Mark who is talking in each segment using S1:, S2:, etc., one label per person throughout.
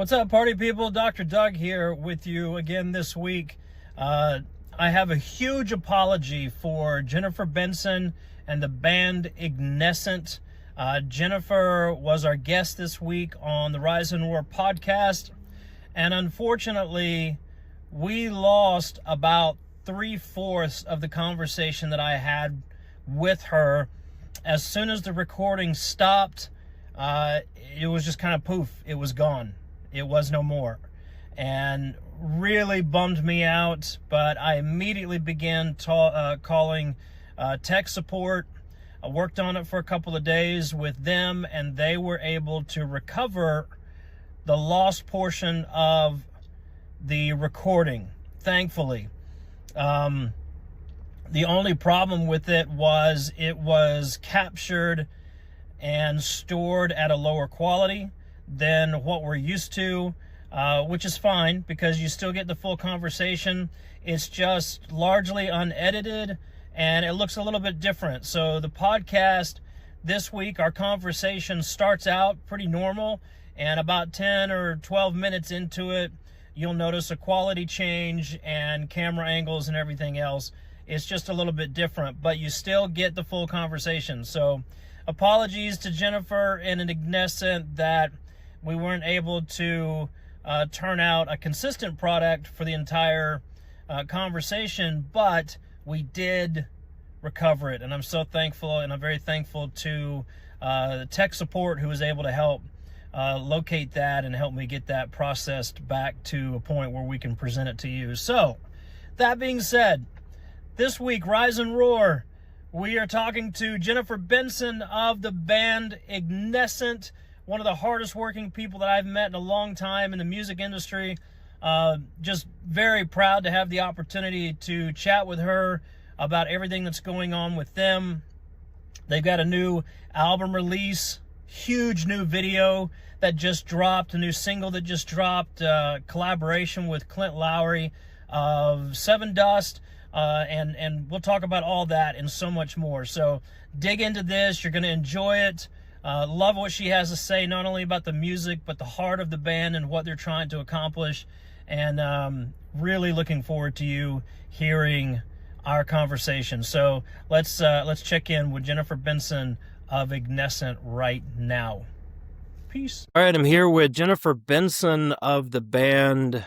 S1: What's up, party people? Dr. Doug here with you again this week. I have a huge apology for Jennifer Benson and the band Ignescent. Jennifer was our guest this week on the Rise and Roar podcast, and unfortunately, we lost about 3/4 of the conversation that I had with her. As soon as the recording stopped, it was just kind of poof, it was gone. It was no more, and really bummed me out. But I immediately began calling tech support. I worked on it for a couple of days with them, and they were able to recover the lost portion of the recording, thankfully. The only problem with it was captured and stored at a lower quality than what we're used to, which is fine because you still get the full conversation. It's just largely unedited and it looks a little bit different. So the podcast this week, our conversation starts out pretty normal, and about 10 or 12 minutes into it, you'll notice a quality change and camera angles and everything else. It's just a little bit different, but you still get the full conversation. So apologies to Jennifer and Ignescent that we weren't able to turn out a consistent product for the entire conversation, but we did recover it, and I'm so thankful, and I'm very thankful to the tech support who was able to help locate that and help me get that processed back to a point where we can present it to you. So, that being said, this week, Rise and Roar, we are talking to Jennifer Benson of the band Ignescent, one of the hardest working people that I've met in a long time in the music industry. Just very proud to have the opportunity to chat with her about everything that's going on with them. They've got a new album release, huge new video that just dropped, a new single that just dropped, collaboration with Clint Lowery of Sevendust. And we'll talk about all that and so much more. So dig into this. You're going to enjoy it. Love what she has to say, not only about the music, but the heart of the band and what they're trying to accomplish. And really looking forward to you hearing our conversation. So let's check in with Jennifer Benson of Ignescent right now. Peace. All right, I'm here with Jennifer Benson of the band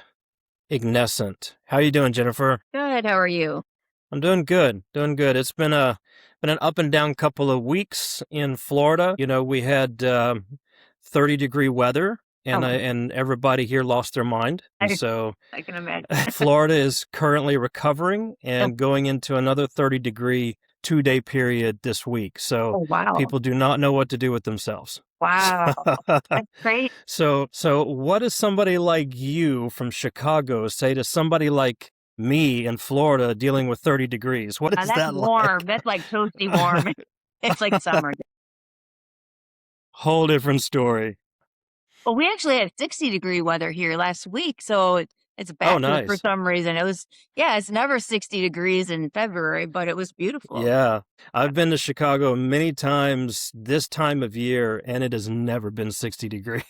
S1: Ignescent. How you doing, Jennifer?
S2: Good. How are you?
S1: I'm doing good. It's been an up and down couple of weeks in Florida. You know, we had 30-degree weather, and everybody here lost their mind. And so
S2: I can imagine.
S1: Florida is currently recovering and going into another 30-degree 2-day period this week. So
S2: wow.
S1: People do not know what to do with themselves.
S2: Wow. That's great.
S1: So what does somebody like you from Chicago say to somebody like me in Florida dealing with 30 degrees? What is that like?
S2: Warm. That's like toasty warm. It's like summer.
S1: Whole different story.
S2: Well, we actually had 60-degree weather here last week, so it's back for some reason. It's never 60 degrees in February, but it was beautiful.
S1: Yeah. I've been to Chicago many times this time of year, and it has never been 60 degrees.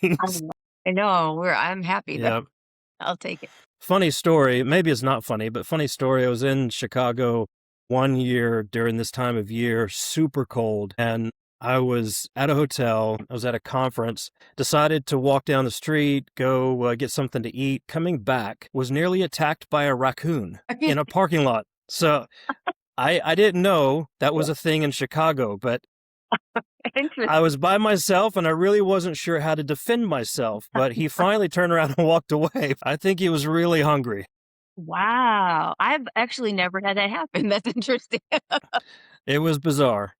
S2: I know. I'm happy. Yep. I'll take it.
S1: Funny story. Maybe it's not funny, but funny story. I was in Chicago one year during this time of year, super cold, and I was at a hotel, I was at a conference, decided to walk down the street, go get something to eat. Coming back, was nearly attacked by a raccoon in a parking lot. So I didn't know that was a thing in Chicago, but I was by myself and I really wasn't sure how to defend myself. But he finally turned around and walked away. I think he was really hungry.
S2: Wow. I've actually never had that happen. That's interesting.
S1: It was bizarre.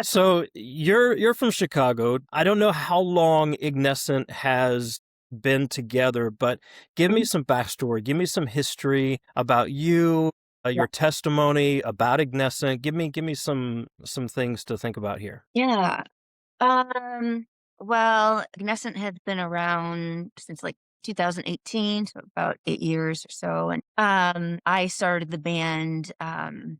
S1: So you're from Chicago. I don't know how long Ignescent has been together, but give me some backstory. Give me some history about you, your testimony about Ignescent. Give me some things to think about here.
S2: Yeah. Well, Ignescent has been around since like 2018, so about 8 years or so. And I started the band, and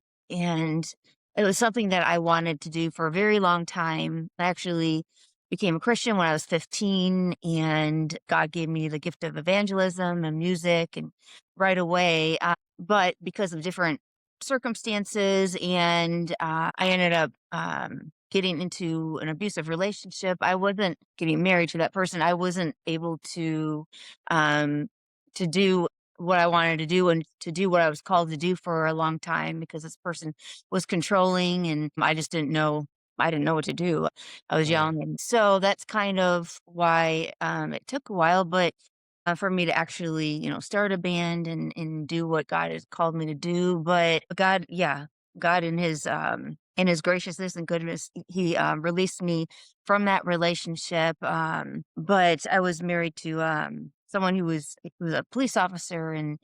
S2: it was something that I wanted to do for a very long time. Actually, became a Christian when I was 15, and God gave me the gift of evangelism and music and right away. But because of different circumstances, and I ended up getting into an abusive relationship. I wasn't getting married to that person. I wasn't able um, to do what I wanted to do and to do what I was called to do for a long time because this person was controlling and I just didn't know. I didn't know what to do. I was
S1: Right.
S2: young. And so that's kind of why it took a while, but for me to actually, start a band and do what God has called me to do. But God, yeah, God in his graciousness and goodness, he released me from that relationship. But I was married to someone who was a police officer and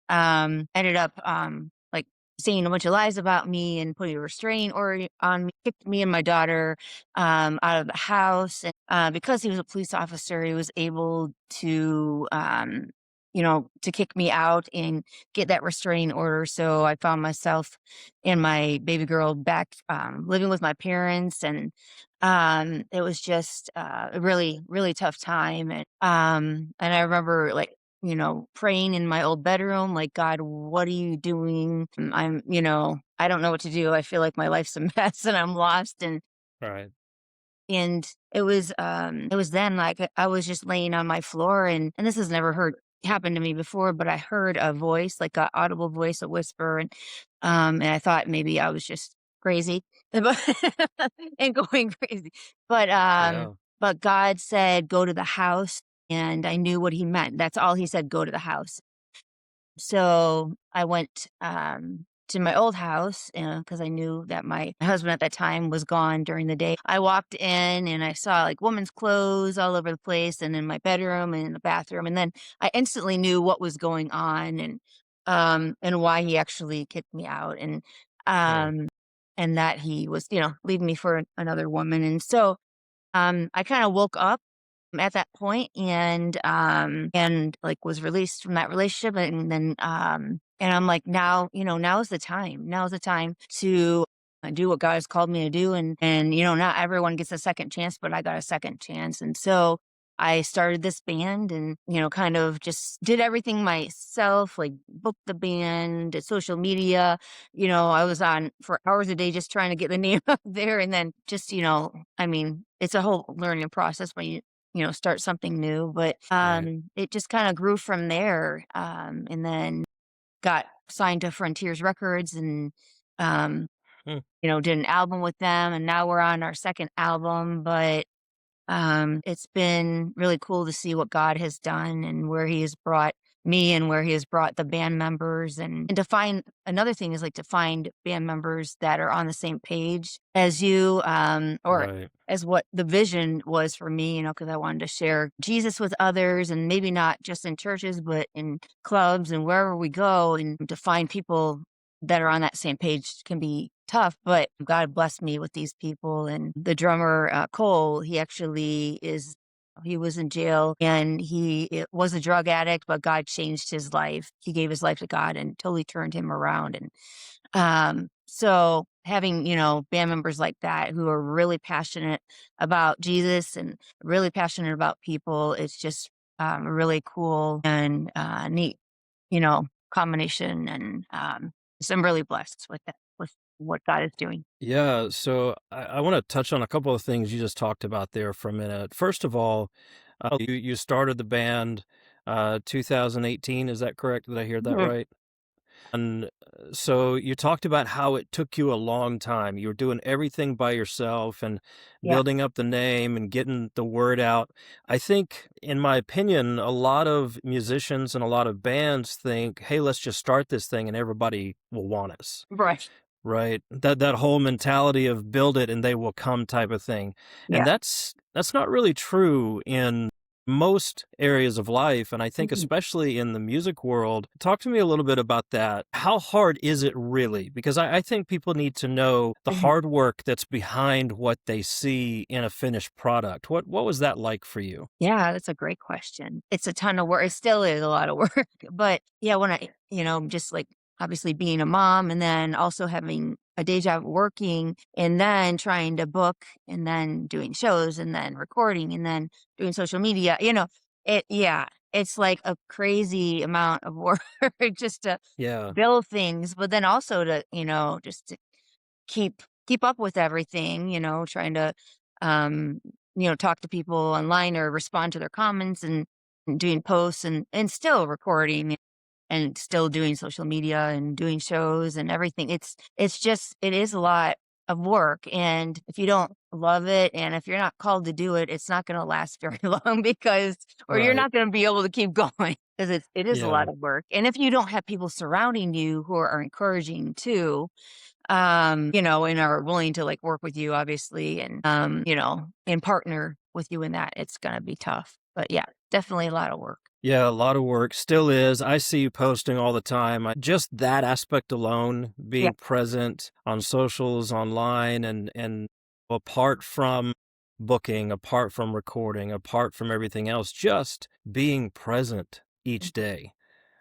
S2: ended up like saying a bunch of lies about me and putting a restraining order on me, kicked me and my daughter out of the house. And because he was a police officer, he was able to kick me out and get that restraining order. So I found myself and my baby girl back living with my parents. And it was just a really, really tough time. And I remember praying in my old bedroom, like, God, what are you doing? I don't know what to do. I feel like my life's a mess and I'm lost.
S1: Right.
S2: And it was then, like, I was just laying on my floor, and this has never happened to me before, but I heard a voice, like a audible voice, a whisper, and I thought maybe I was just crazy, but and going crazy. But,
S1: Yeah.
S2: but God said, "Go to the house," and I knew what he meant. That's all he said, "Go to the house." So I went to my old house because I knew that my husband at that time was gone during the day. I walked in and I saw like women's clothes all over the place and in my bedroom and in the bathroom. And then I instantly knew what was going on and why he actually kicked me out
S1: Hmm.
S2: um, and that he was, leaving me for another woman. And so I kind of woke up at that point and like was released from that relationship and then and I'm like now's the time. Now's the time to do what God has called me to do and not everyone gets a second chance, but I got a second chance. And so I started this band and kind of just did everything myself, like booked the band, did social media. I was on for hours a day just trying to get the name out there and then just I mean, it's a whole learning process when you start something new. But
S1: Right.
S2: it just kind of grew from there. And then got signed to Frontiers Records and um,
S1: Hmm.
S2: did an album with them. And now we're on our second album. But it's been really cool to see what God has done and where He has brought me and where He has brought the band members and to find another thing is like to find band members that are on the same page as you, or
S1: Right.
S2: as what the vision was for me, because I wanted to share Jesus with others and maybe not just in churches, but in clubs and wherever we go and to find people that are on that same page can be tough, but God blessed me with these people. And the drummer, Cole, he was in jail and was a drug addict, but God changed his life. He gave his life to God and totally turned him around. And so having, band members like that who are really passionate about Jesus and really passionate about people, it's just really cool and neat, combination. And so I'm really blessed with that, with what God is doing.
S1: Yeah. So I want to touch on a couple of things you just talked about there for a minute. First of all, you started the band 2018. Is that correct? Did I hear that
S2: Mhm.
S1: right? And so you talked about how it took you a long time. You were doing everything by yourself and
S2: Yeah.
S1: building up the name and getting the word out. I think, in my opinion, a lot of musicians and a lot of bands think, hey, let's just start this thing and everybody will want us.
S2: Right.
S1: Right. That whole mentality of build it and they will come type of thing. And
S2: Yeah.
S1: that's not really true in most areas of life, and I think
S2: Mhm.
S1: especially in the music world. Talk to me a little bit about that. How hard is it really? Because I think people need to know the
S2: Mhm.
S1: hard work that's behind what they see in a finished product. What was that like for you?
S2: Yeah, that's a great question. It's a ton of work. It still is a lot of work. But yeah, when just like obviously being a mom and then also having a day job working and then trying to book and then doing shows and then recording and then doing social media, yeah, it's like a crazy amount of work just to
S3: Yeah.
S2: build things, but then also to, just to keep up with everything, trying to, um, talk to people online or respond to their comments and doing posts and still recording and still doing social media and doing shows and everything. It is a lot of work. And if you don't love it and if you're not called to do it, it's not going to last very long or you're
S3: Right.
S2: not going to be able to keep going because it is a
S3: Yeah.
S2: lot of work. And if you don't have people surrounding you who are encouraging too, and are willing to like work with you, obviously, and partner with you in that, it's going to be tough. But yeah, definitely a lot of work.
S3: Yeah, a lot of work. Still is. I see you posting all the time. Just that aspect alone,
S2: Yeah.
S3: being present on socials, online, and apart from booking, apart from recording, apart from everything else, just being present each day.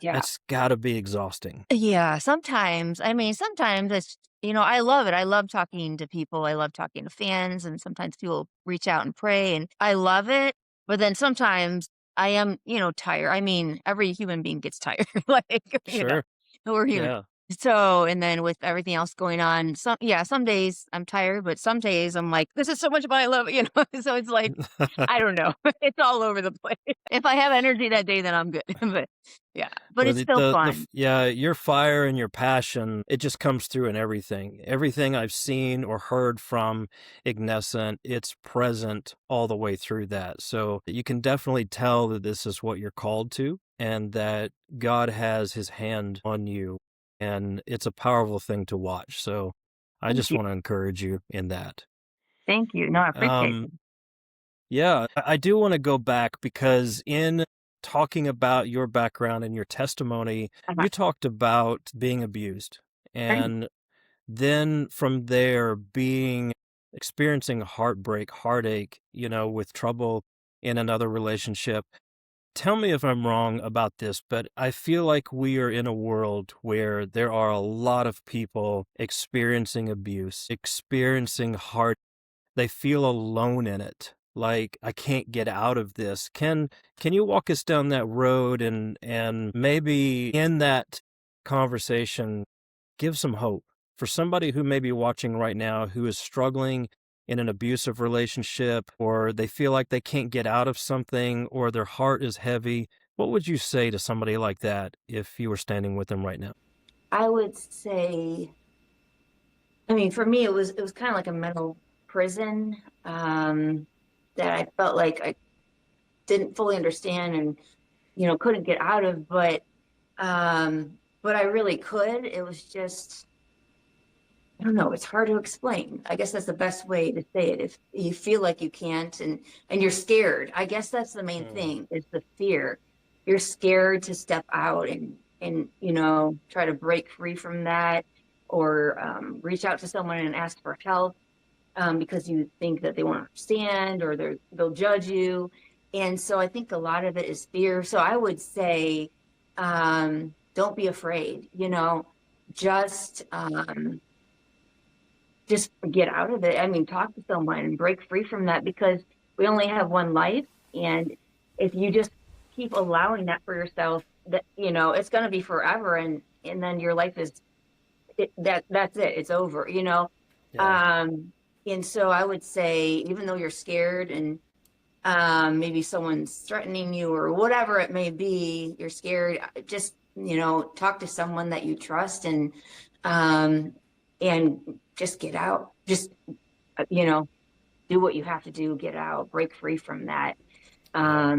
S2: Yeah.
S3: That's got to be exhausting.
S2: Yeah, sometimes. I mean, sometimes I love it. I love talking to people. I love talking to fans, and sometimes people reach out and pray, and I love it. But then sometimes I am, tired. I mean, every human being gets tired. Like,
S3: Sure.
S2: we're human.
S3: Yeah.
S2: So, and then with everything else going on, some days I'm tired, but some days I'm like, this is so much fun. I love it. So it's like, I don't know. It's all over the place. If I have energy that day, then I'm good. But yeah, but
S3: Well,
S2: it's still fun.
S3: yeah, your fire and your passion, it just comes through in everything. Everything I've seen or heard from Ignescent, it's present all the way through that. So you can definitely tell that this is what you're called to and that God has his hand on you. And it's a powerful thing to watch. So I
S2: Thank
S3: just
S2: you.
S3: want to encourage you in that.
S2: Thank you. No, I appreciate
S3: Um,
S2: it.
S3: yeah, I do want to go back because in talking about your background and your testimony,
S2: Uh-huh.
S3: you talked about being abused.
S2: Right.
S3: And then from there, experiencing heartbreak, heartache, with trouble in another relationship. Tell me if I'm wrong about this, but I feel like we are in a world where there are a lot of people experiencing abuse, experiencing heart. They feel alone in it. Like, I can't get out of this. Can you walk us down that road and maybe in that conversation give some hope for somebody who may be watching right now who is struggling in an abusive relationship, or they feel like they can't get out of something, or their heart is heavy? What would you say to somebody like that if you were standing with them right now?
S2: I would say, I mean, for me, it was kind of like a mental prison, that I felt like I didn't fully understand and, couldn't get out of, but I really could. It was just, I don't know, it's hard to explain. I guess that's the best way to say it. If you feel like you can't and you're scared, I guess that's the main
S3: Mm,
S2: thing is the fear. You're scared to step out and try to break free from that or reach out to someone and ask for help because you think that they won't understand or they'll judge you. And so I think a lot of it is fear. So I would say, don't be afraid, just just get out of it. I mean, talk to someone and break free from that because we only have one life. And if you just keep allowing that for yourself, that, it's going to be forever. And then your life that's it. It's over.
S3: yeah.
S2: Um, and so I would say, even though you're scared and maybe someone's threatening you or whatever it may be, you're scared, just, talk to someone that you trust um, and just get out. Just, you know, do what you have to do, get out, break free from that.
S3: Yeah.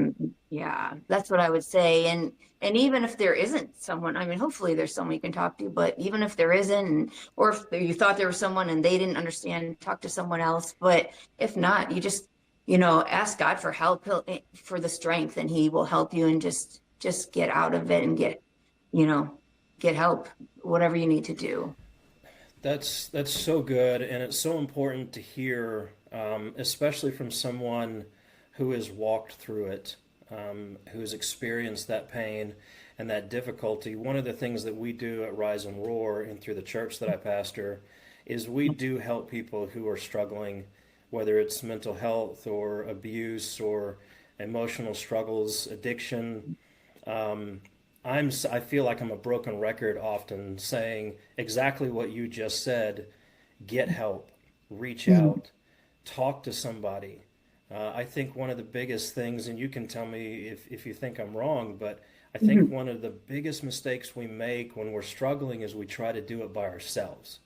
S2: Yeah, that's what I would say. And even if there isn't someone, I mean, hopefully there's someone you can talk to, but even if there isn't, or if you thought there was someone and they didn't understand, talk to someone else. But if not, you just, ask God for help, for the strength, and he will help you and just get out of it and you know, get help, whatever you need to do.
S3: That's so good, and it's so important to hear, especially from someone who has walked through it, who has experienced that pain and that difficulty. One of the things that we do at Rise and Roar and through the church that I pastor is we do help people who are struggling, whether it's mental health or abuse or emotional struggles, addiction. Um, I feel like I'm a broken record often saying exactly what you just said. Get help, reach
S4: Mhm.
S3: out, talk to somebody. I think one of the biggest things, and you can tell me if you think I'm wrong, but I think
S4: Mhm.
S3: one of the biggest mistakes we make when we're struggling is we try to do it by ourselves.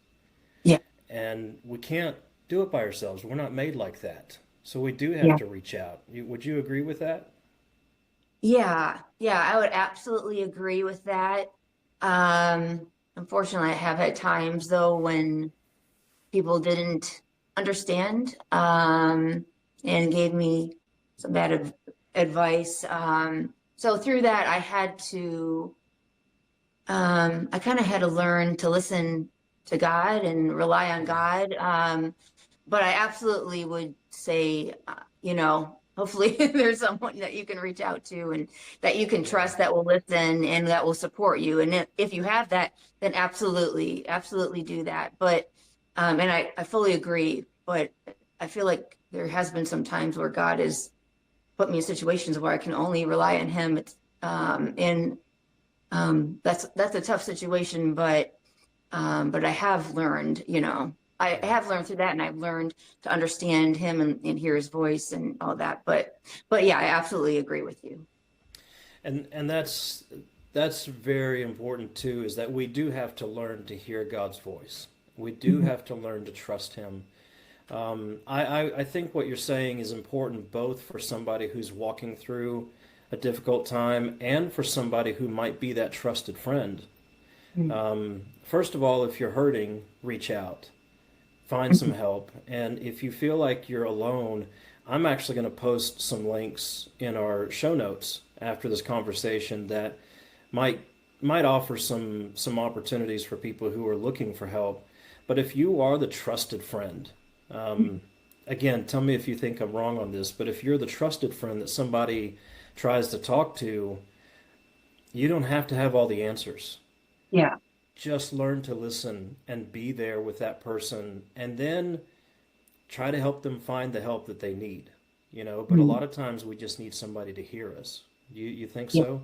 S4: Yeah.
S3: And we can't do it by ourselves. We're not made like that. So we do have
S4: Yeah.
S3: to reach out. Would you agree with that?
S2: Yeah, yeah, I would absolutely agree with that. Unfortunately, I have had times though when people didn't understand, and gave me some bad advice. So through that, I kind of had to learn to listen to God and rely on
S3: Mm,
S2: God. But I absolutely would say, hopefully there's someone that you can reach out to and that you can
S3: yeah.
S2: trust that will listen and that will support you. And if you have that, then absolutely, absolutely do that. But, and I fully agree, but I feel like there has been some times where God has put me in situations where I can only rely on Him. And that's a tough situation, but I have learned, I
S3: Yeah.
S2: have learned through that, and I've learned to understand him and hear his voice and all that. But yeah, I absolutely agree with you.
S3: And that's very important too, is that we do have to learn to hear God's voice. We do
S4: Mhm.
S3: have to learn to trust Him. I think what you're saying is important both for somebody who's walking through a difficult time and for somebody who might be that trusted friend.
S4: Mhm.
S3: First of all, if you're hurting, reach out, find some
S4: Mhm.
S3: help. And if you feel like you're alone, I'm actually going to post some links in our show notes after this conversation that might might offer some opportunities for people who are looking for help. But if you are the trusted friend, um, again, tell me if you think I'm wrong on this, but if you're the trusted friend that somebody tries to talk to, you don't have to have all the answers.
S4: Yeah.
S3: Just learn to listen and be there with that person, and then try to help them find the help that they need. But a
S4: Mhm.
S3: lot of times we just need somebody to hear us. You think
S4: Yeah.
S3: so?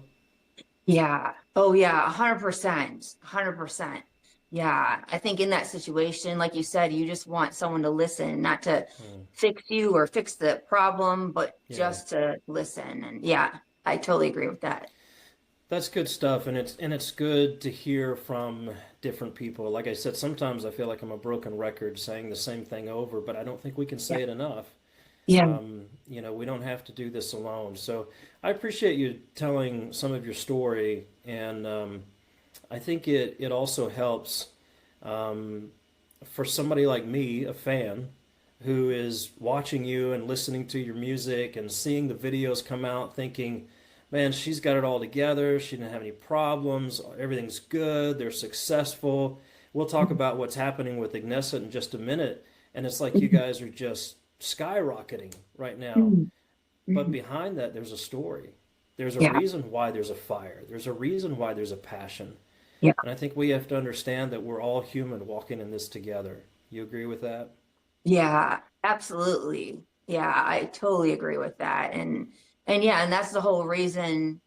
S2: Yeah. Oh yeah, 100%. 100%. Yeah. I think in that situation, like you said, you just want someone to listen, not to
S3: Hmm.
S2: fix you or fix the problem, but
S3: Yeah.
S2: just to listen. And yeah, I totally agree with that.
S3: That's good stuff, and it's good to hear from different people. Like I said, sometimes I feel like I'm a broken record saying the same thing over, but I don't think we can
S2: Yeah.
S3: say it enough.
S4: Yeah.
S3: We don't have to do this alone. So I appreciate you telling some of your story, and I think it also helps um, for somebody like me, a fan, who is watching you and listening to your music and seeing the videos come out, thinking, man, she's got it all together. She didn't have any problems. Everything's good. They're successful. We'll talk
S4: Mhm.
S3: about what's happening with Ignescent in just a minute. And it's like you
S4: Mhm.
S3: guys are just skyrocketing right now.
S4: Mhm.
S3: But
S4: Mhm.
S3: behind that, there's a story. There's a
S4: Yeah.
S3: reason why there's a fire. There's a reason why there's a passion.
S4: Yeah.
S3: And I think we have to understand that we're all human walking in this together. You agree with that?
S2: Yeah, absolutely. Yeah, I totally agree with that. And yeah, and that's the whole reason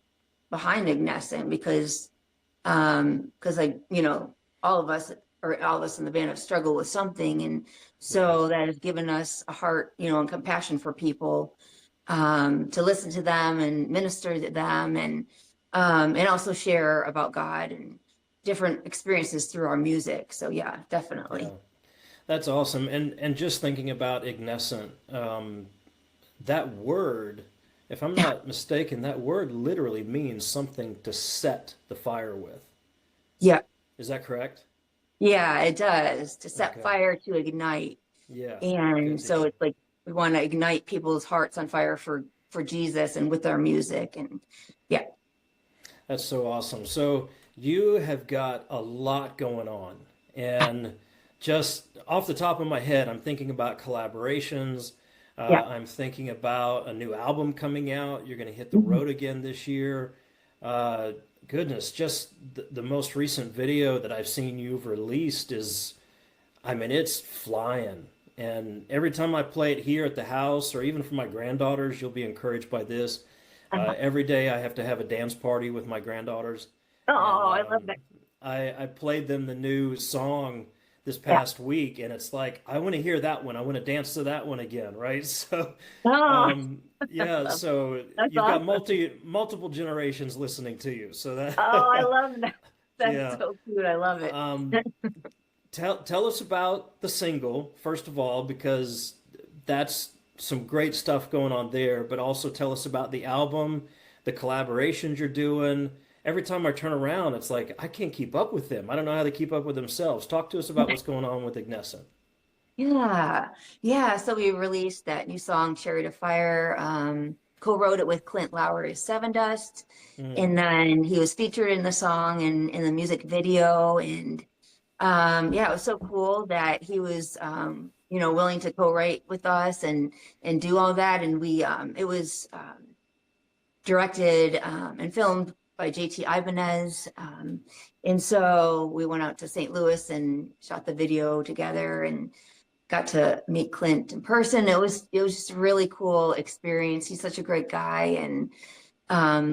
S2: behind Ignescent because like, all of us or all of us in the band have struggled with something. And
S3: Yeah.
S2: so that has given us a heart, and compassion for people, to listen to them and minister to them and also share about God and different experiences through our music. So yeah,
S3: Yeah.
S2: definitely.
S3: That's awesome. And just thinking about Ignescent, that word, if I'm
S4: Yeah.
S3: not mistaken, that word literally means something to set the fire with.
S2: Yeah.
S3: Is that correct?
S2: Yeah, it does to set
S3: Okay.
S2: fire to ignite.
S3: Yeah. Good
S2: And
S3: to
S2: so
S3: hear.
S2: it's like we want to ignite people's hearts on fire for Jesus and with our music. And yeah.
S3: That's so awesome. So you have got a lot going on. And just off the top of my head, I'm thinking about collaborations.
S4: Yeah.
S3: I'm thinking about a new album coming out. You're going to hit the
S4: Mhm.
S3: road again this year. Uh, Goodness, just the most recent video that I've seen you've released is, I mean, it's flying. And every time I play it here at the house, or even for my granddaughters, you'll be encouraged by this. Every day I have to have a dance party with my granddaughters.
S2: Oh,
S3: And
S2: I love that.
S3: I played them the new song this
S2: Yeah.
S3: past week, and it's like, I want to hear that one. I want to dance to that one again, right? So,
S2: Oh,
S3: yeah, so
S2: that's
S3: you've got
S2: awesome.
S3: multiple generations listening to you. So
S2: Oh, I
S3: that,
S2: love that. That's
S3: yeah.
S2: so cute. I love it.
S3: Um, tell us about the single, first of all, because that's some great stuff going on there, but also tell us about the album, the collaborations you're doing. Every time I turn around, it's like I can't keep up with them. I don't know how they keep up with themselves. Talk to us about what's going on with Ignescent.
S2: Yeah. Yeah. So we released that new song, Chariot of Fire. Co-wrote it with Clint Lowery of Sevendust.
S3: Mm,
S2: And then he was featured in the song and in the music video. And yeah, it was so cool that he was willing to co-write with us and do all that. And we it was directed and filmed by JT Ibanez. And so we went out to St. Louis and shot the video together and got to meet Clint in person. It was just a really cool experience. He's such a great guy, and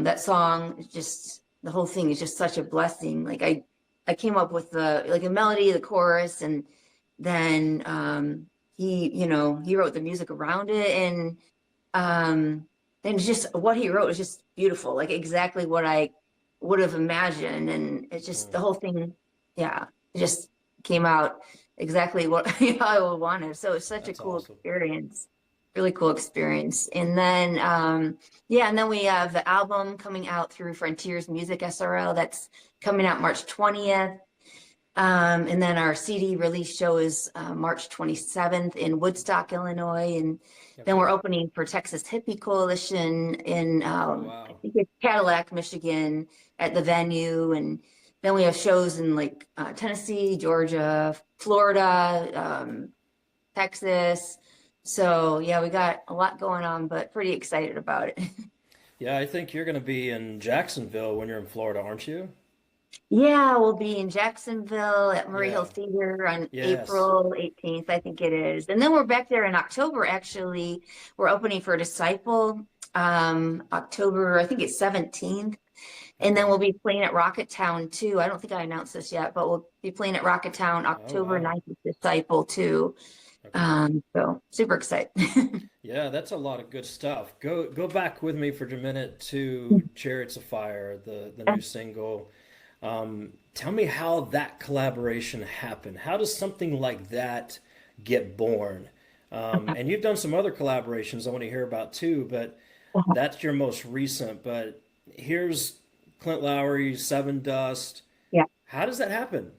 S2: that song is just the whole thing is just such a blessing. Like I came up with the melody, the chorus, and then he wrote the music around it, and just what he wrote was just beautiful, like exactly what I would have imagined, and it's just the
S3: mm,
S2: whole thing, yeah, it just came out exactly what I would wanted. So it's such a
S3: that's
S2: cool
S3: awesome.
S2: experience, really cool experience. And then yeah, and then we have the album coming out through Frontiers Music SRL. That's coming out March 20th. And then our CD release show is March 27th in Woodstock, Illinois. And then we're
S3: Okay.
S2: opening for Texas Hippie Coalition in,
S3: Oh,
S2: I
S3: wow.
S2: think it's Cadillac, Michigan at the venue. And then we have shows in like Tennessee, Georgia, Florida, Texas. So yeah, we got a lot going on, but pretty excited about it.
S3: Yeah, I think you're going to be in Jacksonville when you're in Florida, aren't you?
S2: Yeah, we'll be in Jacksonville at Murray Hill
S3: Yeah.
S2: Theater on
S3: Yes.
S2: April 18th, I think it is. And then we're back there in October, actually. We're opening for Disciple, October, I think it's 17th. And then
S3: Okay.
S2: we'll be playing at Rocketown too. I don't think I announced this yet, but we'll be playing at Rocketown
S3: Oh,
S2: October
S3: wow.
S2: 9th with Disciple too.
S3: Okay.
S2: So super excited.
S3: Yeah, that's a lot of good stuff. Go back with me for a minute to Chariots of Fire, the new single. Tell me how that collaboration happened. How does something like that get born? And you've done some other collaborations I want to hear about too, but that's your most recent. But here's Clint Lowery, Seven Dust.
S2: Yeah.
S3: How does that happen?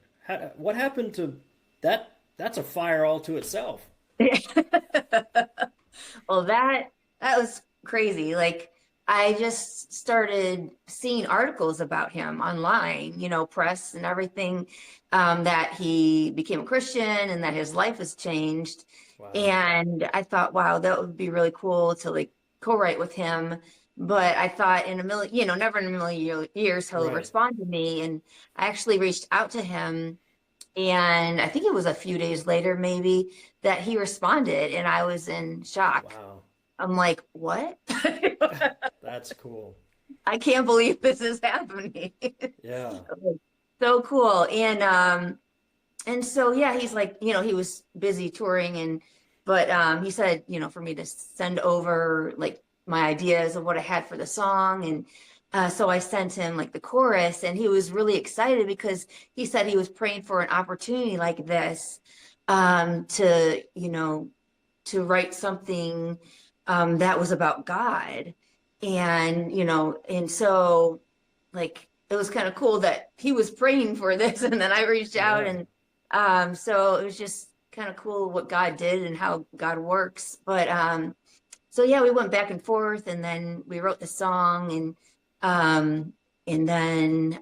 S3: What happened to that? That's a fire all to itself.
S2: Well, that was crazy. Like I just started seeing articles about him online, press and everything, that he became a Christian and that his life has changed.
S3: Wow.
S2: And I thought, wow, that would be really cool to like co-write with him. But I thought in a million, never in a million years he'll
S3: Right.
S2: respond to me. And I actually reached out to him, and I think it was a few days later, maybe, that he responded, and I was in shock.
S3: Wow.
S2: I'm like, what?
S3: That's cool.
S2: I can't believe this is happening.
S3: Yeah.
S2: So cool. And so yeah, he's like, he was busy touring, but he said, for me to send over like my ideas of what I had for the song. And so I sent him like the chorus, and he was really excited because he said he was praying for an opportunity like this, to write something that was about God. And so like it was kind of cool that he was praying for this, and then I reached out,
S3: Yeah.
S2: and so it was just kind of cool what God did and how God works. But so yeah, we went back and forth, and then we wrote the song, and then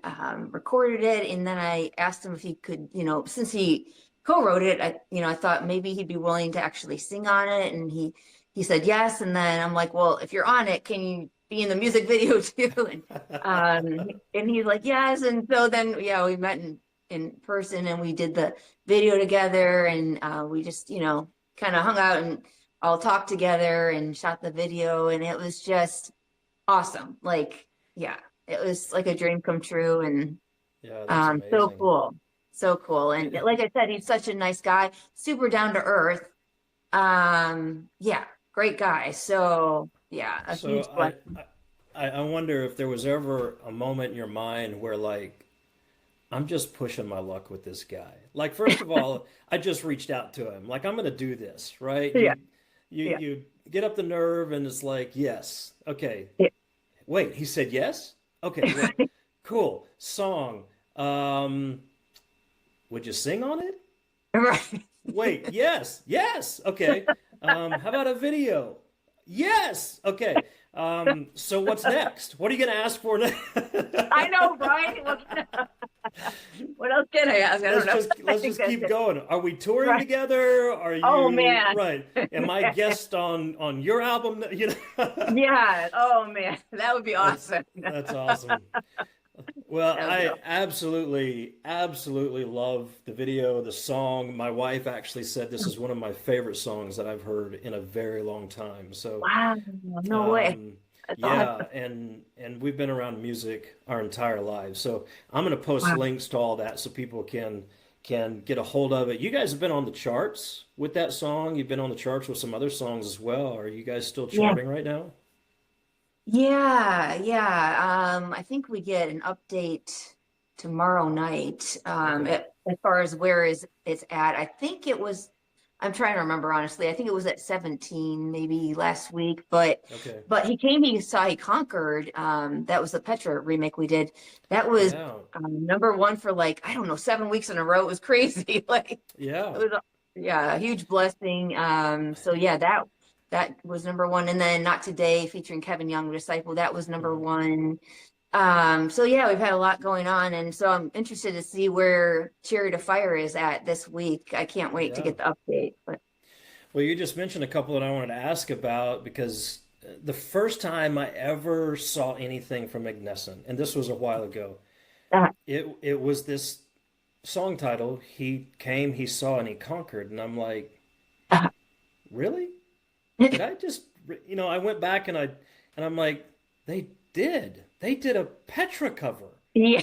S2: recorded it, and then I asked him if he could, since he co-wrote it, I thought maybe he'd be willing to actually sing on it, and he said yes. And then I'm like, well, if you're on it, can you be in the music video too? And he's like, yes. And so then, yeah, we met and in person, and we did the video together, and we just, kind of hung out and all talked together and shot the video, and it was just awesome. Like, yeah, it was like a dream come true, and
S3: Yeah, that's
S2: so
S3: amazing.
S2: cool. So cool. And like I said, he's such a nice guy, super down to earth. Yeah, great guy. So yeah, a
S3: So
S2: huge blessing.
S3: I wonder if there was ever a moment in your mind where like I'm just pushing my luck with this guy. Like first of all, I just reached out to him. Like I'm gonna do this, right?
S2: Yeah, yeah,
S3: You get up the nerve and it's like, yes. Okay.
S2: yeah.
S3: Wait, he said yes? Okay, wait. Cool. Song. Um, would you sing on it?
S2: Right.
S3: Wait, yes, yes. Okay. How about a video? Yes. Okay. So what's next? What are you gonna ask for next?
S2: I know, right? What else can I ask? I don't know. I
S3: Let's
S2: think
S3: just
S2: that's
S3: keep
S2: it.
S3: going. Are we touring
S2: Right.
S3: together? Are
S2: Oh
S3: you
S2: man.
S3: right? Am I guest on your album? You know,
S2: Yeah. Oh man. That would be
S3: that's
S2: awesome.
S3: that's awesome. Well,
S2: That would be
S3: I
S2: awesome.
S3: absolutely love the video, the song. My wife actually said this is one of my favorite songs that I've heard in a very long time. So,
S2: Wow. No way.
S3: um,
S2: That's
S3: yeah,
S2: awesome.
S3: and we've been around music our entire lives. So I'm going to post
S2: Wow.
S3: links to all that so people can get a hold of it. You guys have been on the charts with that song. You've been on the charts with some other songs as well. Are you guys still
S2: Yeah.
S3: charting right now?
S2: Yeah. Yeah. I think we get an update tomorrow night.
S3: Okay.
S2: As far as where is it's at. I think it was, I'm trying to remember honestly. I think it was at 17 maybe last week, but
S3: Okay.
S2: he saw he conquered. That was the Petra remake we did. That was
S3: Yeah.
S2: number one for like, I don't know, 7 weeks in a row. It was crazy. Like it
S3: Yeah.
S2: was yeah, a huge blessing. So yeah, that was number one. And then Not Today featuring Kevin Young, Disciple, that was number
S3: Mhm.
S2: one. So yeah, we've had a lot going on, and so I'm interested to see where Chariot of Fire is at this week. I can't wait to
S3: Yeah.
S2: get the update. But
S3: Well, you just mentioned a couple that I wanted to ask about because the first time I ever saw anything from Ignescent, and this was a while ago,
S2: uh,
S3: it was this song title, He Came, He Saw, and He Conquered. And I'm like,
S2: uh,
S3: really? Did I just, I went back and I'm like, they did. They did a Petra cover.
S2: yeah,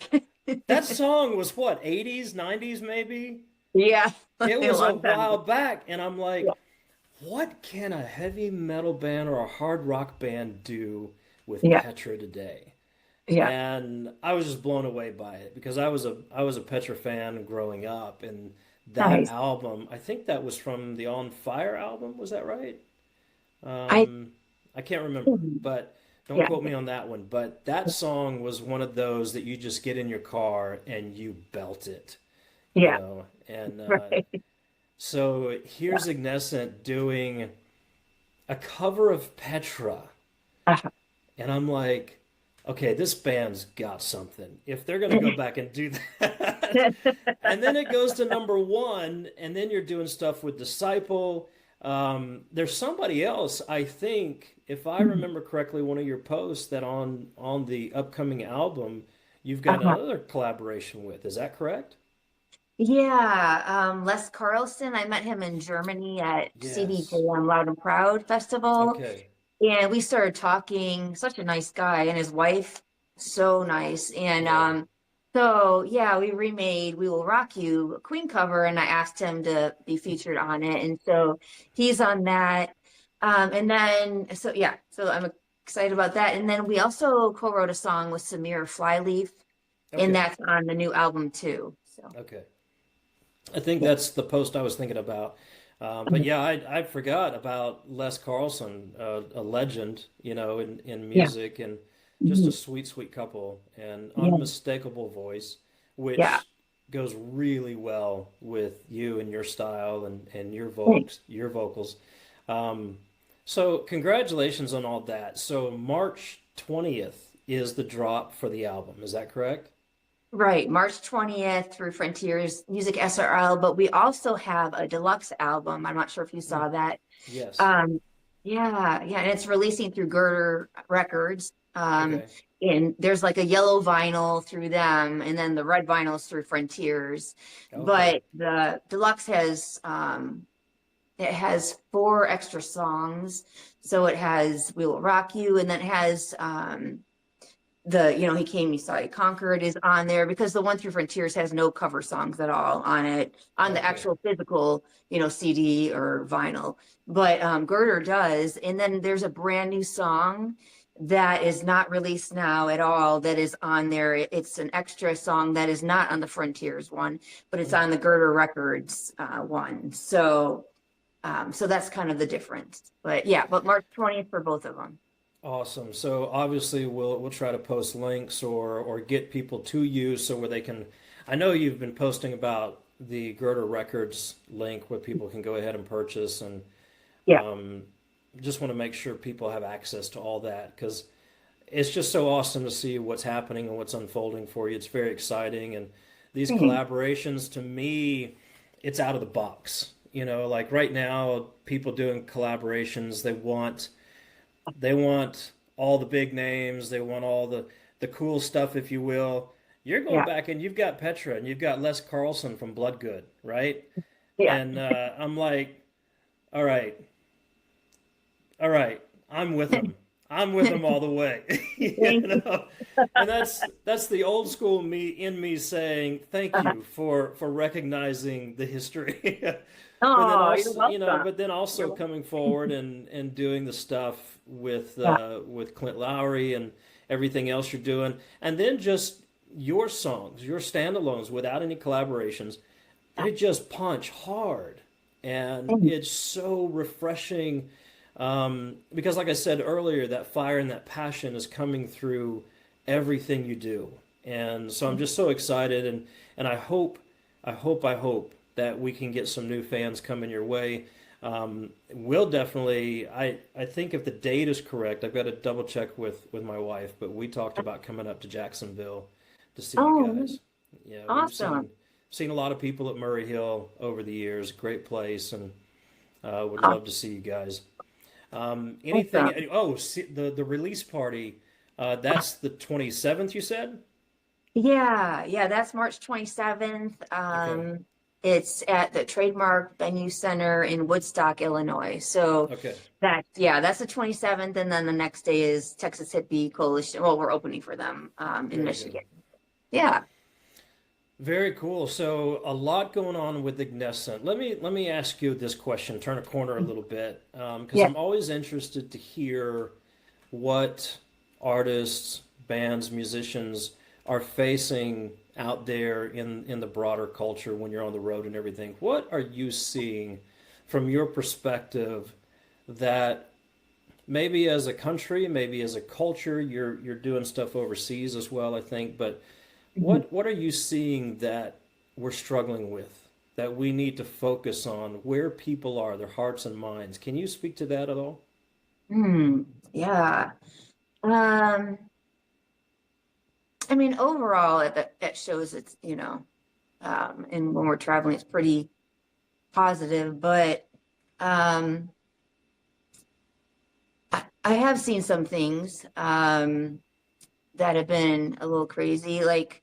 S3: That song was what, 80s, 90s maybe?
S2: yeah,
S3: It
S2: a
S3: was a
S2: long time
S3: while
S2: ago.
S3: back, and I'm
S2: Yeah,
S3: like, what can a heavy metal band or a hard rock band do with
S2: yeah,
S3: Petra today?
S2: yeah.
S3: And I was just blown away by it because I was a Petra fan growing up, and that
S2: Nice.
S3: album, I think that was from the On Fire album, was that right?
S2: I
S3: Um, I can't remember, but don't
S2: yeah,
S3: quote me on that one. But that song was one of those that you just get in your car and you belt it,
S2: yeah,
S3: and
S2: right.
S3: so
S2: Yeah.
S3: here's Ignescent doing a cover of Petra.
S2: Uh,
S3: And I'm like, okay, this band's got something. If they're going to go back and do that. And then it goes to number one, and then you're doing stuff with Disciple. There's somebody else, I think, if I remember correctly, one of your posts that on the upcoming album, you've got
S2: uh,
S3: another collaboration with. Is that correct?
S2: yeah, Les Carlsen, I met him in Germany at CDJ
S3: Yes.
S2: Loud and Proud Festival.
S3: Okay.
S2: And we started talking, such a nice guy, and his wife, so nice. And
S3: Yeah.
S2: so yeah, we remade We Will Rock You, a Queen cover, and I asked him to be featured on it. And so he's on that. And then so yeah, so I'm excited about that. And then we also co-wrote a song with Samir Flyleaf, and
S3: Okay.
S2: that's on the new album too. So
S3: Okay. I think
S2: yeah.
S3: that's the post I was thinking about. But yeah, I forgot about Les Carlson, a legend, in
S2: Yeah.
S3: music and just a
S2: Mhm.
S3: sweet, sweet couple and
S2: Yeah.
S3: unmistakable voice,
S2: Yeah.
S3: which goes really well with you and your style and
S2: Thanks.
S3: your vocals. Um, so congratulations on all that. So March 20th is the drop for the album. Is that correct?
S2: Right, March 20th through Frontiers Music SRL, but we also have a deluxe album. I'm not sure if you
S3: Mm,
S2: saw that.
S3: yes.
S2: Um, yeah, and it's releasing through Girder Records.
S3: Okay.
S2: and there's like a yellow vinyl through them, and then the red vinyl is through Frontiers.
S3: Okay.
S2: But the deluxe has it has 4 extra songs. So it has We Will Rock You, and then it has He Came, You Saw, You Conquered is on there, because the one through Frontiers has no cover songs at all on it, on the
S3: Okay.
S2: actual physical, CD or vinyl. But Girder does. And then there's a brand new song that is not released now at all that is on there. It's an extra song that is not on the Frontiers one, but it's on the Girder Records one. So that's kind of the difference. But yeah, but March 20th for both of them.
S3: Awesome. So obviously we'll try to post links or get people to you so where they can. I know you've been posting about the Girder Records link where people can go ahead and purchase, and
S2: Yeah.
S3: just want to make sure people have access to all that, because it's just so awesome to see what's happening and what's unfolding for you. It's very exciting, and these collaborations, to me, it's out of the box. Like right now, people doing collaborations, they want all the big names, they want all the cool stuff, if you will. You're going back and you've got Petra and you've got Les Carlsen from Bloodgood, right?
S2: Yeah.
S3: And I'm like, all right, I'm with him. I'm with him all the way. And that's the old school me saying thank you for recognizing the history.
S2: Oh, you're welcome.
S3: But then also coming forward and doing the stuff with Clint Lowery and everything else you're doing, and then just your songs, your standalones without any collaborations, they just punch hard, and it's so refreshing. Because like I said earlier, that fire and that passion is coming through everything you do. And so I'm just so excited, and I hope that we can get some new fans coming your way. We'll definitely, I think if the date is correct, I've got to double check with my wife, but we talked about coming up to Jacksonville to see you guys. Yeah,
S2: awesome.
S3: We've seen a lot of people at Murray Hill over the years. Great place, and would love to see you guys. Anything?
S2: Awesome.
S3: Oh, see, the release party. That's the 27th. You said?
S2: Yeah, that's March 27th.
S3: Okay.
S2: It's at the Trademark Venue Center in Woodstock, Illinois. So
S3: Okay.
S2: that's the 27th, and then the next day is Texas Hippie Coalition. Well, we're opening for them in
S3: Very
S2: Michigan.
S3: good.
S2: Yeah.
S3: Very cool. So a lot going on with Ignescent. Let me ask you this question. Turn a corner a little bit, because I'm always interested to hear what artists, bands, musicians are facing out there in the broader culture when you're on the road and everything. What are you seeing from your perspective that maybe as a country, maybe as a culture, you're doing stuff overseas as well, I think, but what are you seeing that we're struggling with, that we need to focus on, where people are, their hearts and minds? Can you speak to that at all?
S2: Yeah. I mean, overall, it shows it's, and when we're traveling, it's pretty positive, but I have seen some things that have been a little crazy. Like,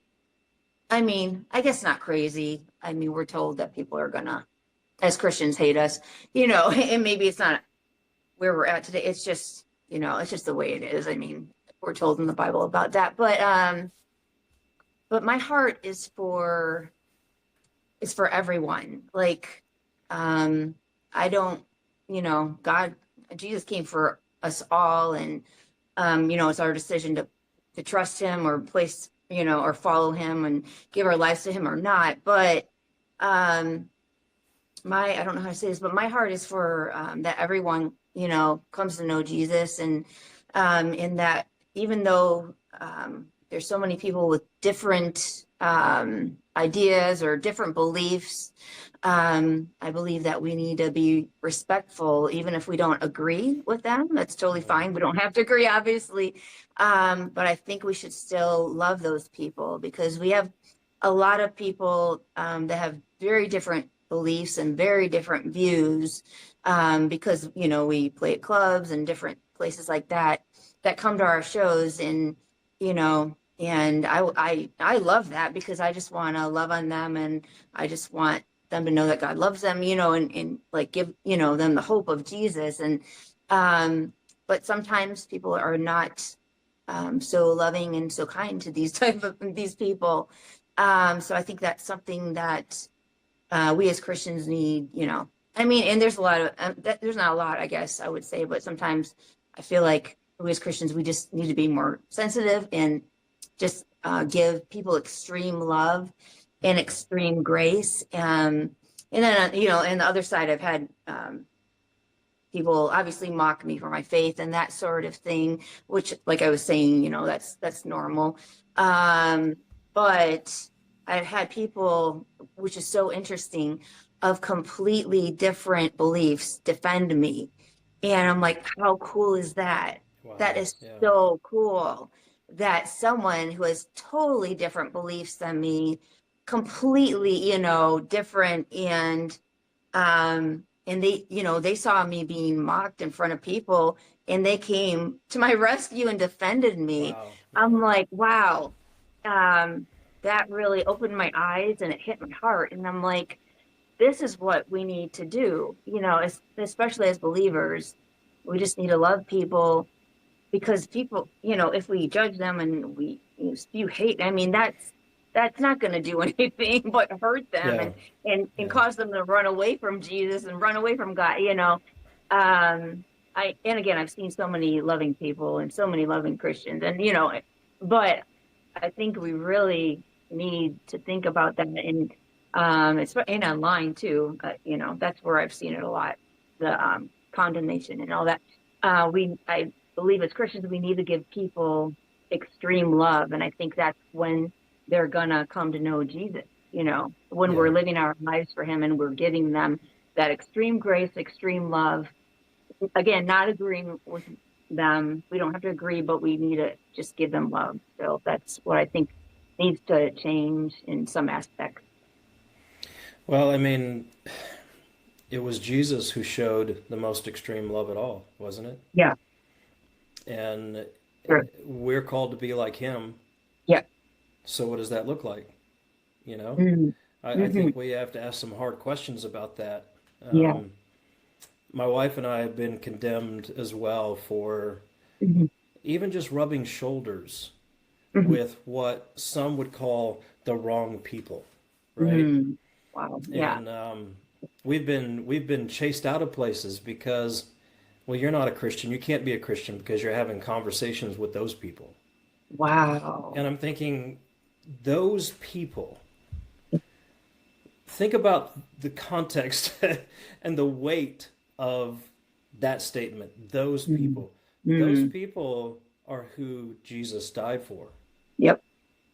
S2: I mean, I guess not crazy. I mean, we're told that people are gonna, as Christians, hate us, and maybe it's not where we're at today. It's just, it's just the way it is. I mean, we're told in the Bible about that, but my heart is for everyone. Like, I don't, God, Jesus came for us all, and it's our decision to trust him or place, or follow him and give our lives to him or not. But I don't know how to say this, but my heart is for that everyone, comes to know Jesus, and in that, even though there's so many people with different ideas or different beliefs, I believe that we need to be respectful, even if we don't agree with them. That's totally fine. We don't have to agree, obviously. But I think we should still love those people, because we have a lot of people that have very different beliefs and very different views, because, we play at clubs and different places like that come to our shows. And and I love that because I just want to love on them, and I just want them to know that God loves them, and like give, them the hope of Jesus. And, but sometimes people are not, so loving and so kind to these people. So I think that's something that, we as Christians need, I mean, and there's a lot of, there's not a lot, I guess I would say, but sometimes I feel like we as Christians, we just need to be more sensitive and just, give people extreme love and extreme grace. And then, and the other side, I've had, people obviously mock me for my faith and that sort of thing, which, like I was saying, that's normal. Um, but I've had people, which is so interesting, of completely different beliefs defend me. And I'm like, how cool is that? That
S3: Wow.
S2: is
S3: Yeah.
S2: so cool that someone who has totally different beliefs than me, completely, different, and they saw me being mocked in front of people, and they came to my rescue and defended me.
S3: Wow. Yeah.
S2: I'm like, wow. um that really opened my eyes and it hit my heart, and I'm like, this is what we need to do, especially as believers. We just need to love people, because people, if we judge them and we, spew hate, I mean, that's not going to do anything but hurt them,
S3: Yeah.
S2: and
S3: Yeah.
S2: cause them to run away from Jesus and run away from God. And again, I've seen so many loving people and so many loving Christians, and but I think we really need to think about that. And it's and online too. That's where I've seen it a lot, the condemnation and all that. I believe as Christians, we need to give people extreme love. And I think that's when they're gonna come to know Jesus, when we're
S3: Yeah.
S2: living our lives for him and we're giving them that extreme grace, extreme love. Again, not agreeing with them. We don't have to agree, but we need to just give them love. So that's what I think needs to change in some aspects.
S3: Well, I mean, it was Jesus who showed the most extreme love at all, wasn't it?
S2: Yeah,
S3: And
S2: sure.
S3: we're called to be like him.
S2: Yeah.
S3: So what does that look like? You know,
S2: Mm-hmm.
S3: I
S2: Mm-hmm.
S3: think we have to ask some hard questions about that.
S2: Yeah.
S3: Um, my wife and I have been condemned as well for
S2: Mm-hmm.
S3: even just rubbing shoulders
S2: Mm-hmm.
S3: with what some would call the wrong people, right?
S2: Mm-hmm. Wow. Yeah.
S3: And we've been chased out of places because, well, you're not a Christian. You can't be a Christian because you're having conversations with those people.
S2: Wow.
S3: And I'm thinking, those people, think about the context and the weight of that statement. Those
S2: Mm-hmm.
S3: people. Those
S2: Mm-hmm.
S3: people are who Jesus died for.
S2: Yep.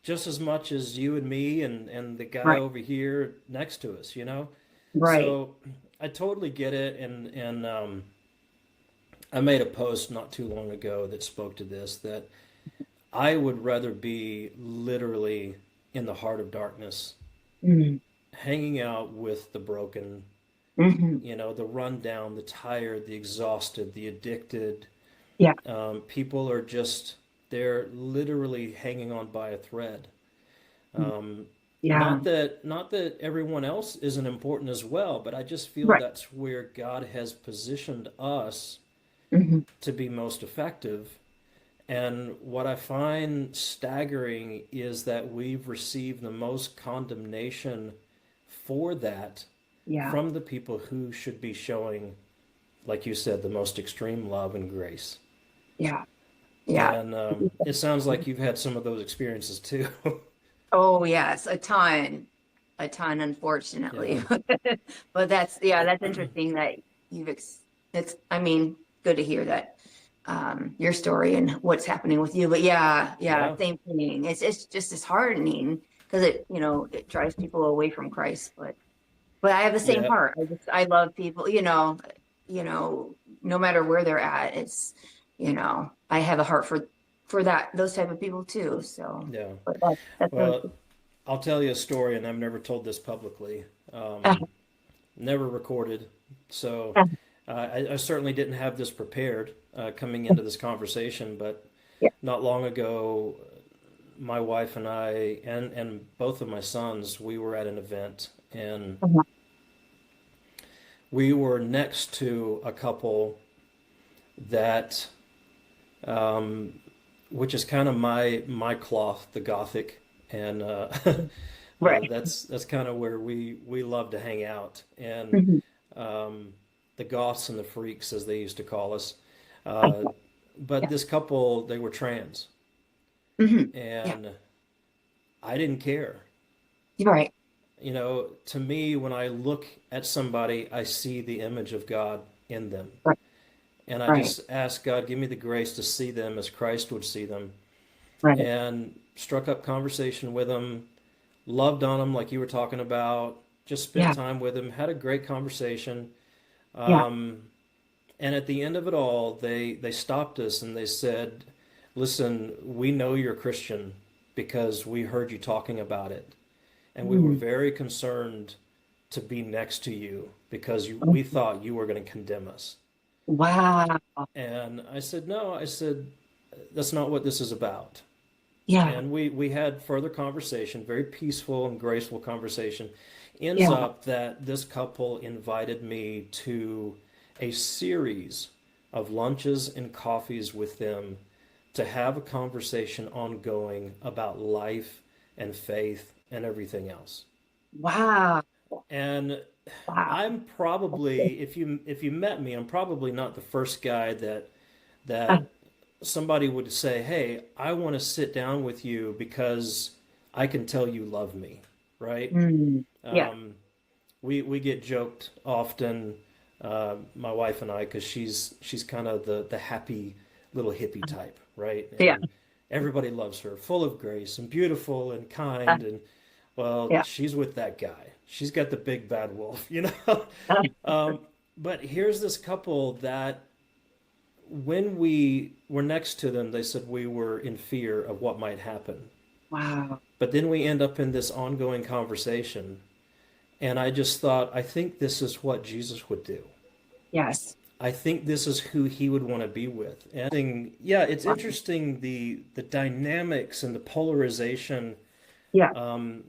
S3: Just as much as you and me and the guy
S2: Right.
S3: over here next to us, you know?
S2: Right.
S3: So I totally get it. And I made a post not too long ago that spoke to this, that I would rather be literally in the heart of darkness,
S2: Mm-hmm.
S3: hanging out with the broken,
S2: Mm-hmm.
S3: the rundown, the tired, the exhausted, the addicted.
S2: Yeah.
S3: People are just, they're literally hanging on by a thread. Um,
S2: Yeah.
S3: not that everyone else isn't important as well, but I just feel
S2: Right.
S3: that's where God has positioned us
S2: Mm-hmm.
S3: to be most effective. And what I find staggering is that we've received the most condemnation for that
S2: Yeah.
S3: from the people who should be showing, like you said, the most extreme love and grace.
S2: Yeah. Yeah.
S3: And it sounds like you've had some of those experiences too.
S2: Oh, yes, a ton,
S3: Yeah.
S2: unfortunately. But that's interesting that it's, I mean, good to hear that, your story and what's happening with you. But yeah,
S3: Yeah.
S2: same thing. It's just disheartening because it drives people away from Christ. But I have the same
S3: Yeah.
S2: heart. I love people, you know, no matter where they're at. It's, I have a heart for those type of people too. So,
S3: Yeah.
S2: but that's really
S3: Well, I'll tell you a story, and I've never told this publicly,
S2: cool.
S3: never recorded. So I certainly didn't have this prepared coming into this conversation, but
S2: Yeah.
S3: not long ago, my wife and I and both of my sons, we were at an event, and
S4: Uh-huh.
S3: we were next to a couple that um, which is kind of my cloth, the Gothic, and
S4: Right.
S3: that's kind of where we love to hang out, and
S4: Mhm.
S3: um, the Goths and the freaks, as they used to call us.
S4: I
S3: Uh,
S4: get.
S3: but
S4: Yeah.
S3: this couple, they were trans,
S4: Hmm. Yeah.
S3: and I didn't care.
S4: You're right.
S3: You know, to me, when I look at somebody, I see the image of God in them.
S4: Right.
S3: And I
S4: Right.
S3: just ask God, give me the grace to see them as Christ would see them.
S4: Right.
S3: And struck up conversation with them, loved on them like you were talking about, just spent
S4: Yeah.
S3: time with them, had a great conversation.
S4: Yeah.
S3: Um, and at the end of it all, they stopped us and they said, listen, we know you're Christian because we heard you talking about it. And we were
S4: Mm.
S3: very concerned to be next to you because we
S4: Mhm.
S3: thought you were going to condemn us.
S4: Wow.
S3: And I said, no, I said, that's not what this is about.
S4: Yeah.
S3: And we had further conversation, very peaceful and graceful conversation. Ends
S4: Yeah.
S3: up that this couple invited me to a series of lunches and coffees with them to have a conversation ongoing about life and faith and everything else.
S4: Wow.
S3: And
S4: Wow.
S3: I'm probably, if you met me, I'm probably not the first guy that
S4: Uh,
S3: that somebody would say, "Hey, I want to sit down with you because I can tell you love me," right?
S4: mm. Yeah.
S3: Um, we get joked often, my wife and I, because she's kind of the happy little hippie type, right?
S4: Yeah.
S3: And everybody loves her, full of grace and beautiful and
S4: Uh,
S3: kind, and well,
S4: yeah.
S3: she's with that guy. She's got the big bad wolf, you know?
S4: Uh,
S3: Um, but here's this couple that when we were next to them, they said we were in fear of what might happen.
S4: wow.
S3: But then we end up in this ongoing conversation. And I just thought, I think this is what Jesus would do.
S4: Yes.
S3: I think this is who he would want to be with. And yeah, it's
S4: Wow.
S3: interesting the dynamics and the polarization
S4: Yeah.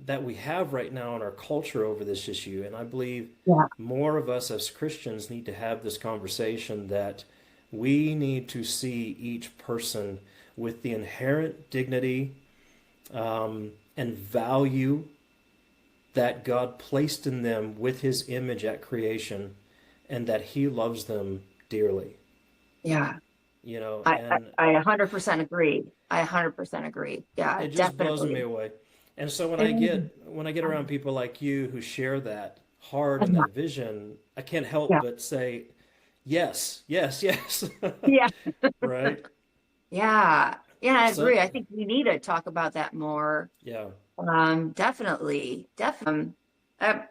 S3: that we have right now in our culture over this issue. And I believe
S4: Yeah.
S3: more of us as Christians need to have this conversation that we need to see each person with the inherent dignity and value that God placed in them with his image at creation and that he loves them dearly.
S4: Yeah.
S3: You know,
S4: I, I,
S3: and
S4: I 100% agree. I 100% agree. Yeah,
S3: it just blows me
S4: definitely.
S3: away. And so when I
S4: And,
S3: get when I get around
S4: um,
S3: people like you who share that heart and
S4: uh-huh.
S3: that vision, I can't help
S4: Yeah.
S3: but say yes, yes, yes.
S4: Yeah.
S3: Right?
S4: Yeah. Yeah, I
S3: So
S4: agree. I think we need to talk about that more.
S3: yeah.
S4: Definitely. Definitely.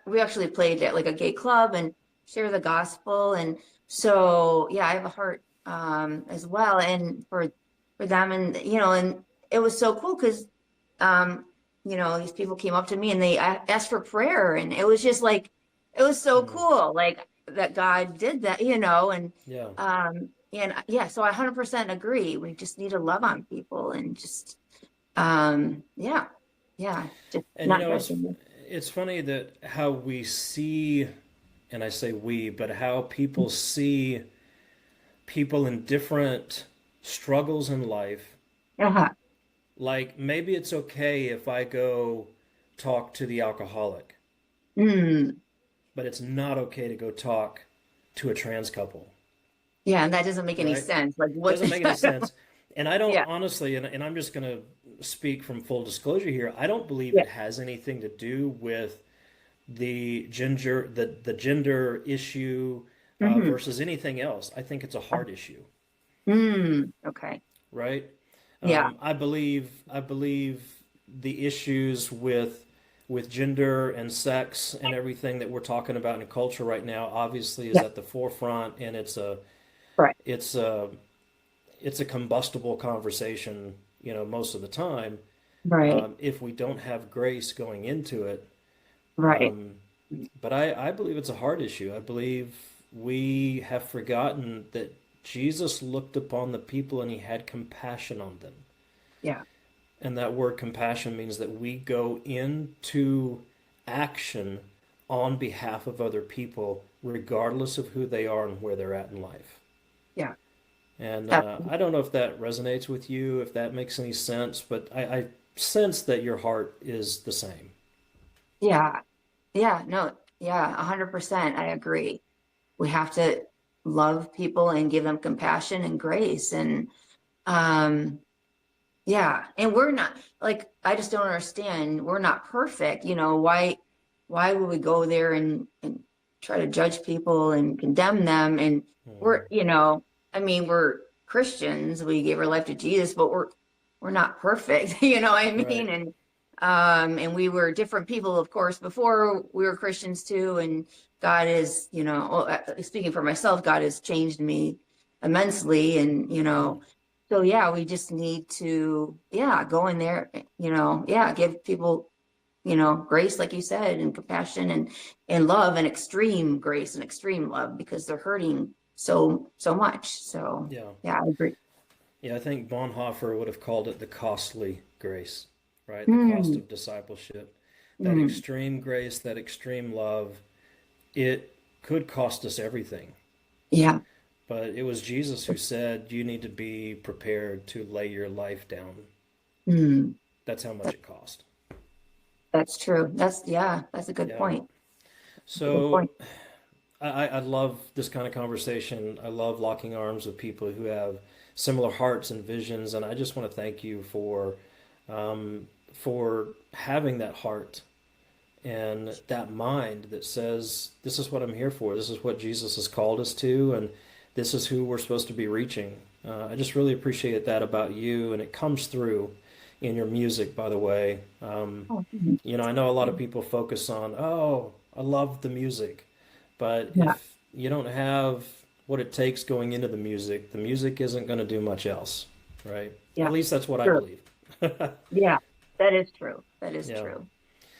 S4: We actually played at like a gay club and share the gospel. And so, yeah, I have a heart as well. And for them and and it was so cool because um, these people came up to me and they asked for prayer and it was just like it was so
S3: Mm,
S4: cool, like that God did that,
S3: yeah.
S4: and yeah, so I 100% agree. We just need to love on people and just yeah, yeah, just
S3: And you
S4: not
S3: know,
S4: judging them.
S3: it's funny that how we see, and I say we, but how people see people in different struggles in life.
S4: Uh-huh.
S3: Like maybe it's okay if I go talk to the alcoholic,
S4: Mm.
S3: but it's not okay to go talk to a trans couple,
S4: Yeah, and that doesn't make any
S3: right?
S4: sense. Like what?
S3: Doesn't make any sense. And I don't
S4: Yeah,
S3: honestly, and I'm just going to speak from full disclosure here, I don't believe
S4: yeah.
S3: it has anything to do with the gender issue
S4: Hmm.
S3: versus anything else. I think it's a heart issue,
S4: Okay.
S3: right?
S4: Yeah,
S3: I believe the issues with gender and sex and everything that we're talking about in culture right now obviously is
S4: yeah.
S3: at the forefront, and
S4: Right,
S3: it's a it's a combustible conversation, most of the time.
S4: right,
S3: If we don't have grace going into it,
S4: right.
S3: but I believe it's a heart issue. I believe we have forgotten that Jesus looked upon the people and he had compassion on them.
S4: Yeah,
S3: And that word compassion means that we go into action on behalf of other people, regardless of who they are and where they're at in life.
S4: Yeah.
S3: And
S4: Absolutely.
S3: I don't know if that resonates with you, if that makes any sense, but I sense that your heart is the same.
S4: Yeah. Yeah. No. Yeah. 100%. I agree. We have to love people and give them compassion and grace. And um, yeah. And we're not like, I just don't understand. We're not perfect. Why would we go there and try to judge people and condemn them? And
S3: Hmm.
S4: we're, I mean, we're Christians. We gave our life to Jesus, but we're not perfect. You know what I
S3: Right.
S4: mean? And we were different people, of course, before we were Christians too. And God is, speaking for myself, God has changed me immensely. And,
S3: Hmm.
S4: so yeah, we just need to, yeah, go in there, yeah, give people, grace, like you said, and compassion and love and extreme grace and extreme love because they're hurting so much. So
S3: Yeah.
S4: yeah, I agree.
S3: Yeah, I think Bonhoeffer would have called it the costly grace, right? The cost
S4: Mm,
S3: of discipleship. That
S4: mm,
S3: extreme grace, that extreme love, it could cost us everything.
S4: yeah.
S3: But it was Jesus who said, you need to be prepared to lay your life down.
S4: Mm,
S3: That's how much
S4: that,
S3: it cost.
S4: that's true. That's a good
S3: Yeah.
S4: point. That's a good
S3: So
S4: point.
S3: I love this kind of conversation. I love locking arms with people who have similar hearts and visions. And I just want to thank you for having that heart and that mind that says, this is what I'm here for. This is what Jesus has called us to, and this is who we're supposed to be reaching. I just really appreciate that about you, and it comes through in your music, by the way.
S4: Oh, mhm.
S3: I know a lot of people focus on, oh, I love the music, but
S4: Yeah,
S3: if you don't have what it takes going into the music isn't going to do much else, right?
S4: yeah,
S3: At least that's what I
S4: true.
S3: believe.
S4: Yeah, that is true. That is
S3: Yeah.
S4: true.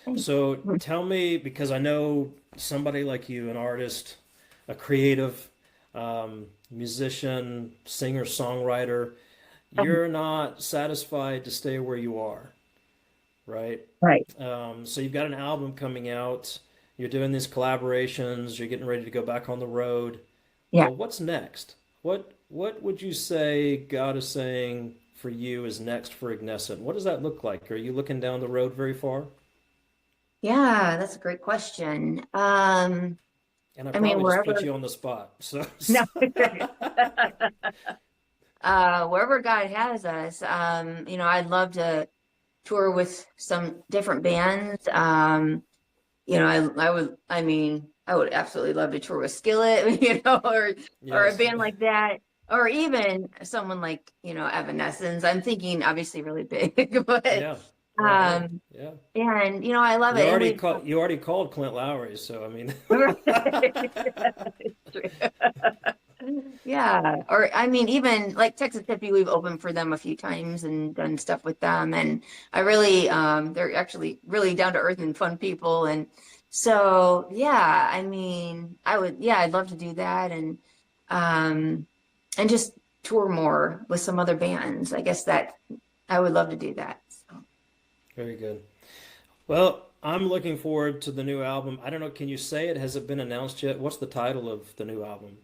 S4: Thanks.
S3: So tell me, because I know somebody like you, an artist, a creative, musician, singer, songwriter, you're not satisfied to stay where you are, right?
S4: Right.
S3: So you've got an album coming out, you're doing these collaborations, you're getting ready to go back on the road.
S4: Yeah.
S3: Well, what's next? What would you say God is saying for you is next for Ignescent? What does that look like? Are you looking down the road very far?
S4: Yeah, that's a great question.
S3: And I
S4: I mean,
S3: probably just put
S4: wherever,
S3: you on the spot. So,
S4: no, wherever God has us, I'd love to tour with some different bands. I would absolutely love to tour with Skillet, or a
S3: yes.
S4: band like that, or even someone like, Evanescence. I'm thinking obviously really big, but,
S3: Yeah. Well, hey,
S4: um,
S3: yeah.
S4: and, I love it. And we've,
S3: You already called Clint Lowery, so I mean,
S4: yeah, or I mean, even like Texas Hippie, we've opened for them a few times and done stuff with them, and I really, they're actually really down to earth and fun people, and so yeah, I mean, yeah, I'd love to do that, um, and just tour more with some other bands. I guess that I would love to do that. So,
S3: very good. Well, I'm looking forward to the new album. I don't know, can you say it? Has it been announced yet? What's the title of the new album?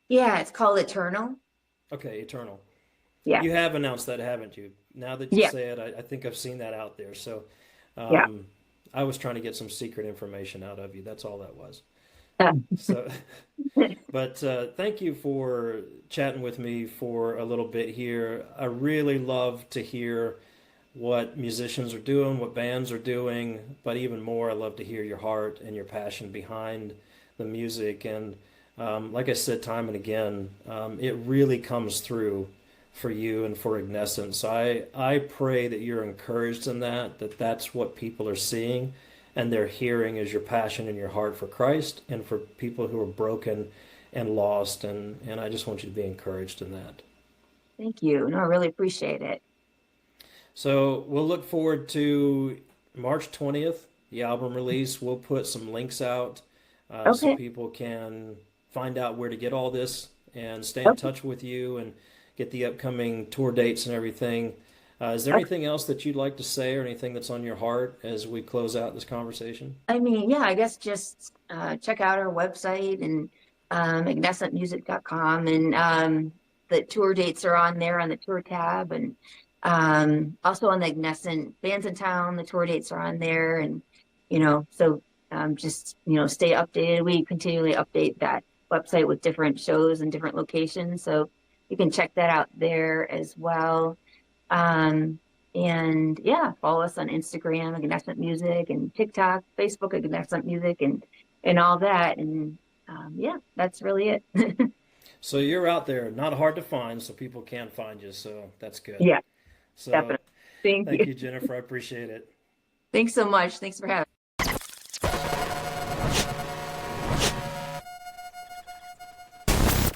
S4: yeah, it's called Eternal.
S3: Okay, Eternal.
S4: Yeah,
S3: You have announced that, haven't you? Now that you
S4: yeah,
S3: say it, I think I've seen that out there. So,
S4: yeah.
S3: um, I was trying to get some secret information out of you. That's all that was.
S4: Uh,
S3: So, but thank you for chatting with me for a little bit here. I really love to hear what musicians are doing, what bands are doing, but even more, I love to hear your heart and your passion behind the music. And like I said, time and again, it really comes through for you and for Ignescent. So I pray that you're encouraged in that that's what people are seeing and they're hearing is your passion and your heart for Christ and for people who are broken and lost. And I just want you to be encouraged in that.
S4: Thank you. No, I really appreciate it.
S3: So we'll look forward to March 20th, the album release. We'll put some links out so
S4: Okay.
S3: people can find out where to get all this and stay in
S4: Okay.
S3: touch with you and get the upcoming tour dates and everything. Is there anything else that you'd like to say or anything that's on your heart as we close out this conversation?
S4: I mean, yeah, I guess just check out our website and ignescentmusic.com, and the tour dates are on there on the tour tab, and also on the Ignescent bands in town, the tour dates are on there, and so just stay updated. We continually update that website with different shows and different locations, so you can check that out there as well. And yeah, follow us on Instagram, Ignescent Music, and TikTok, Facebook, Ignescent Music, and all that. And yeah, that's really it.
S3: So you're out there, not hard to find, so people can find you. So that's good.
S4: Yeah,
S3: So
S4: definitely. Thank
S3: thank
S4: you.
S3: you, Jennifer. I appreciate it.
S4: Thanks so much. Thanks for having me.